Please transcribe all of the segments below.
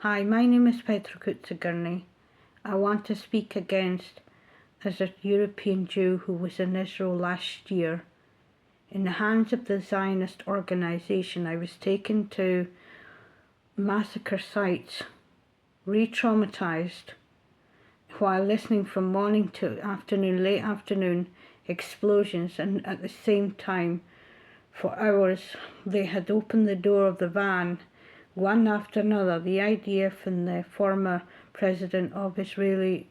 Hi, my name is Petra Kutzagurney. I want to speak against, as a European Jew who was in Israel last year, in the hands of the Zionist organisation. I was taken to massacre sites, re-traumatised, while listening from morning to afternoon, late afternoon, explosions, and at the same time, for hours, they had opened the door of the van, one after another, the IDF and the former president of Israeli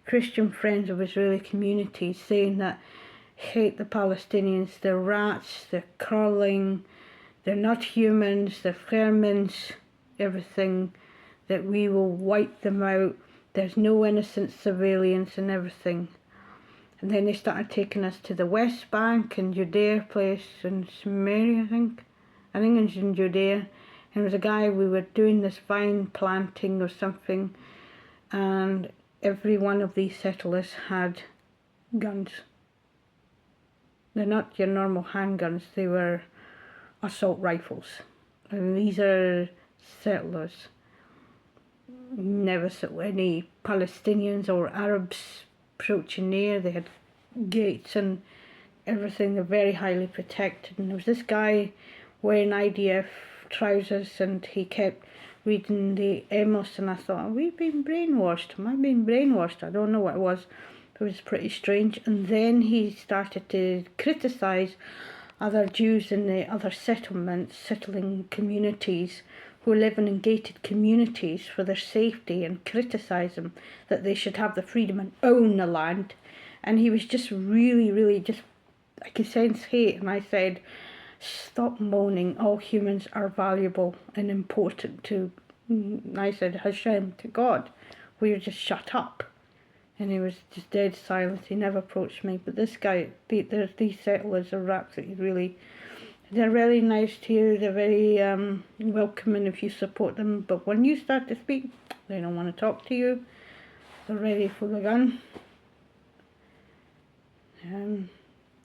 Christian Friends of Israeli Communities, saying that hate the Palestinians, they're rats, they're crawling, they're not humans, they're vermins, everything, that we will wipe them out, there's no innocent civilians and everything. And then they started taking us to the West Bank and Judea place in Samaria, I think it's in Judea. And there was a guy, we were doing this vine planting or something, and every one of these settlers had guns. They're not your normal handguns, they were assault rifles. And these are settlers. Never saw any Palestinians or Arabs approaching near. They had gates and everything. They're very highly protected. And there was this guy wearing IDF trousers, and he kept reading the Amos, and I thought, we've been brainwashed. Am I being brainwashed? I don't know what it was. It was pretty strange. And then he started to criticise other Jews in the other settlements, settling communities who live in gated communities for their safety, and criticise them that they should have the freedom and own the land. And he was just really just, I could sense hate. And I said, stop moaning, all humans are valuable and important to, I said, Hashem, to God. We're just shut up. And he was just dead silent. He never approached me. But this guy, these settlers are absolutely they're really nice to you. They're very welcoming if you support them. But when you start to speak, they don't want to talk to you. They're ready for the gun.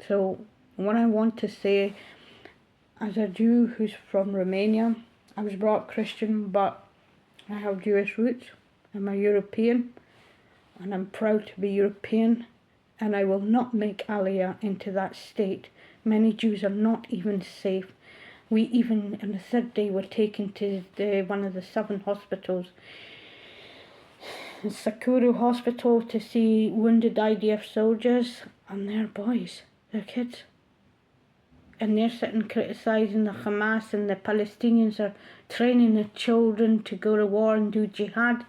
So what I want to say, as a Jew who's from Romania, I was brought up Christian, but I have Jewish roots. I'm a European, and I'm proud to be European, and I will not make Aliyah into that state. Many Jews are not even safe. We even, on the third day, were taken to one of the 7 hospitals, Sakuru Hospital, to see wounded IDF soldiers, and they're boys, they're kids. And they're sitting criticising the Hamas, and the Palestinians are training the children to go to war and do jihad.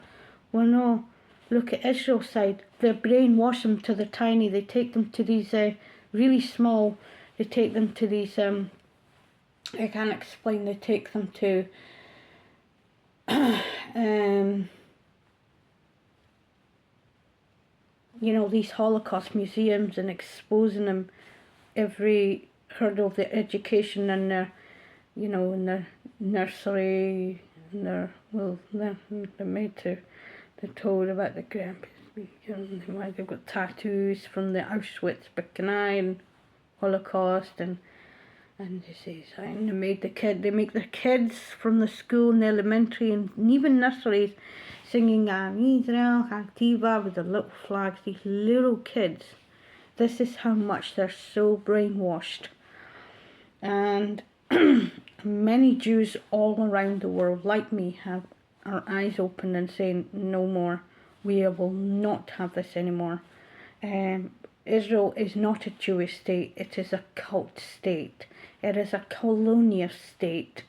Well, no, look at Israel's side. They brainwash them to the tiny. They take them to these really small, they take them to these, I can't explain, they take them to, you know, these Holocaust museums, and exposing them every hurdle of their education, and their, you know, in their nursery, and their, well, they're made to, they're told about the grandparents, why they've got tattoos from the Auschwitz-Birkenau and Holocaust, and they say, they make their kids from the school and the elementary and even nurseries singing Israel Haktiva with the little flags, these little kids. This is how much they're so brainwashed. And many Jews all around the world, like me, have our eyes open and saying, no more, we will not have this anymore. Israel is not a Jewish state, it is a cult state. It is a colonial state.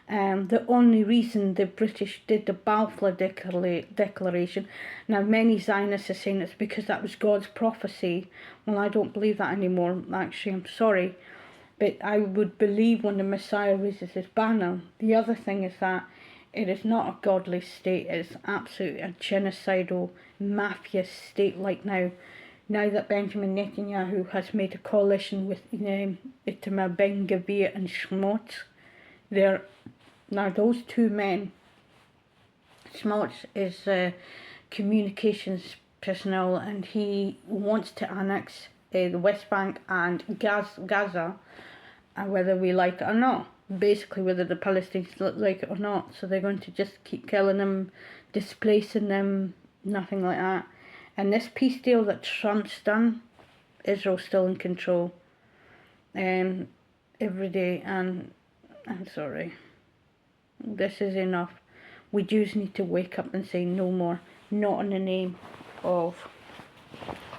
The only reason the British did the Balfour Declaration, now many Zionists are saying it's because that was God's prophecy. Well, I don't believe that anymore, actually, I'm sorry. But I would believe when the Messiah raises his banner. The other thing is that it is not a godly state, it is absolutely a genocidal, mafia state like now. Now that Benjamin Netanyahu has made a coalition with Itamar Ben-Gvir and Schmutz, now those two men, Schmutz is communications personnel, and he wants to annex the West Bank and Gaza, whether we like it or not. basically whether the Palestinians like it or not. So they're going to just keep killing them, displacing them, nothing like that. And this peace deal that Trump's done, Israel's still in control every day. And I'm sorry, this is enough. We Jews need to wake up and say no more, not in the name of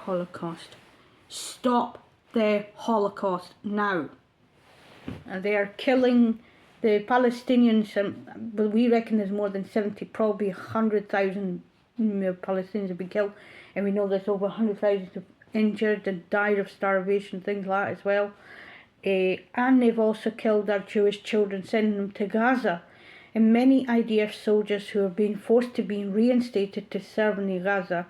Holocaust. Stop the Holocaust now. They are killing the Palestinians, but we reckon there's more than 70, probably 100,000 Palestinians have been killed, and we know there's over 100,000 injured and died of starvation, things like that as well. And they've also killed our Jewish children, sending them to Gaza. And many IDF soldiers who are being forced to be reinstated to serve in Gaza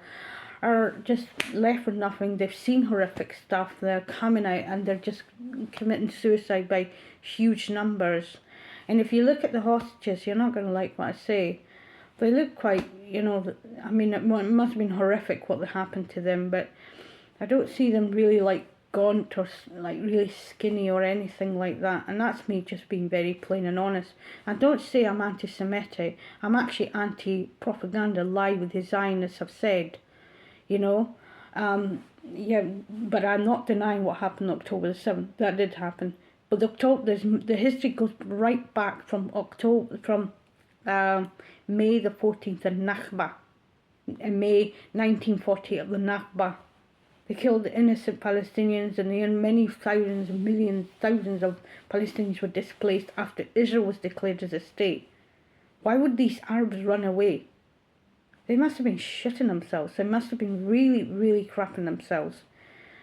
are just left with nothing. They've seen horrific stuff. They're coming out and they're just committing suicide by huge numbers. And if you look at the hostages, you're not going to like what I say. They look quite, I mean, it must have been horrific what happened to them, but I don't see them really like gaunt or like really skinny or anything like that. And that's me just being very plain and honest. I don't say I'm anti-Semitic. I'm actually anti-propaganda, lie with the Zionists have said. Yeah, but I'm not denying what happened on October the 7th. That did happen. But the history goes right back from May the 14th, the Nakba. In May 1940 of the Nakba. They killed the innocent Palestinians, and many thousands, millions, thousands of Palestinians were displaced after Israel was declared as a state. Why would these Arabs run away? They must have been shitting themselves. They must have been really, really crapping themselves.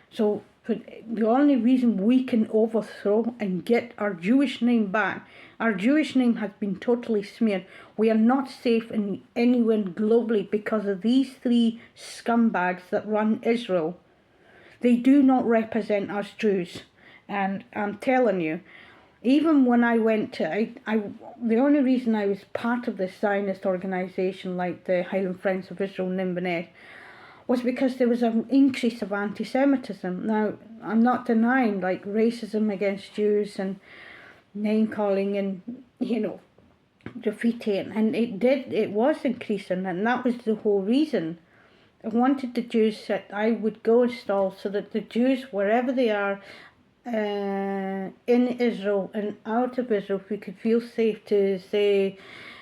So the only reason we can overthrow and get our Jewish name back, our Jewish name has been totally smeared. We are not safe anywhere globally because of these three scumbags that run Israel. They do not represent us Jews. And I'm telling you, even when I went to, the only reason I was part of this Zionist organisation like the Highland Friends of Israel in Inverness was because there was an increase of anti-Semitism. Now, I'm not denying like racism against Jews and name-calling and, graffiti, and it was increasing, and that was the whole reason. I wanted the Jews that I would go install so that the Jews, wherever they are, in Israel and out of Israel, we could feel safe to say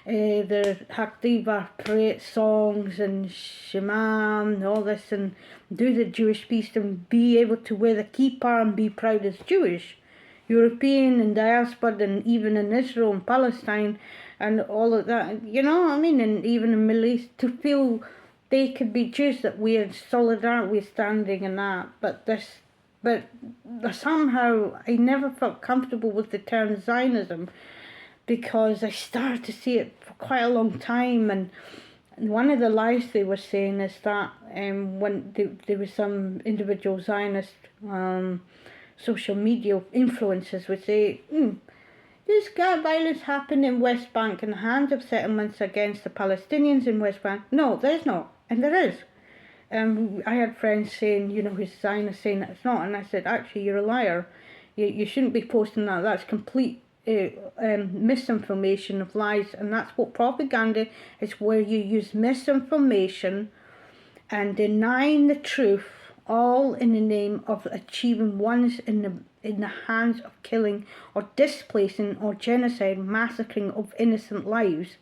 their Hakdiva prayer songs and Shema and all this, and do the Jewish feast and be able to wear the kippah and be proud as Jewish, European and diaspora, and even in Israel and Palestine and all of that, and even in Middle East, to feel they could be Jews, that we are solidarity, we're standing in that. But somehow I never felt comfortable with the term Zionism because I started to see it for quite a long time. And one of the lies they were saying is that when there was some individual Zionist social media influencers would say, this violence happened in West Bank in the hands of settlements against the Palestinians in West Bank. No, there's not. And there is. I had friends saying, who's Zionist, saying that it's not. And I said, actually, you're a liar. You shouldn't be posting that. That's complete misinformation of lies. And that's what propaganda is, where you use misinformation and denying the truth, all in the name of achieving ones in the hands of killing or displacing or genocide, massacring of innocent lives.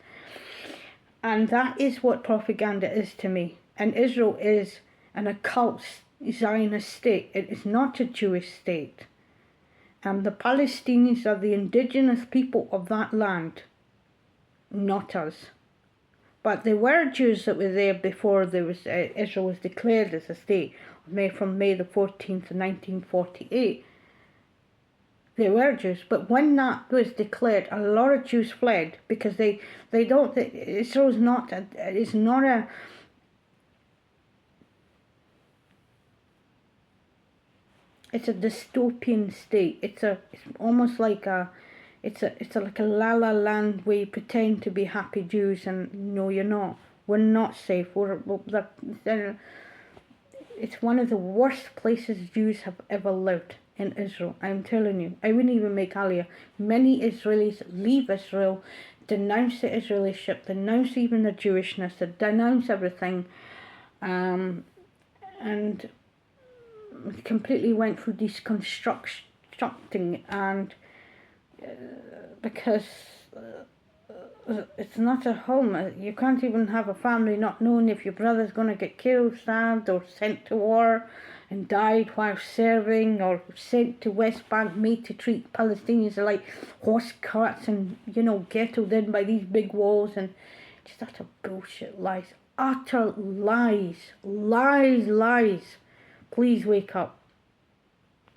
And that is what propaganda is to me. And Israel is an occult Zionist state. It is not a Jewish state. And the Palestinians are the indigenous people of that land, not us. But there were Jews that were there before Israel was declared as a state, from May the 14th, 1948. There were Jews, but when that was declared, a lot of Jews fled because Israel is not a it's a dystopian state. It's almost like it's like a la la land where you pretend to be happy Jews and no, you're not. We're not safe. It's one of the worst places Jews have ever lived in Israel. I'm telling you, I wouldn't even make Aliyah. Many Israelis leave Israel, denounce the Israeli ship, denounce even the Jewishness, they denounce everything, and completely went through deconstructing, and because it's not a home. You can't even have a family not knowing if your brother's going to get killed, stabbed, or sent to war and died while serving, or sent to West Bank made to treat Palestinians like horse carts and, you know, ghettoed in by these big walls, and just utter bullshit, lies. Utter lies. Lies, lies. Please wake up.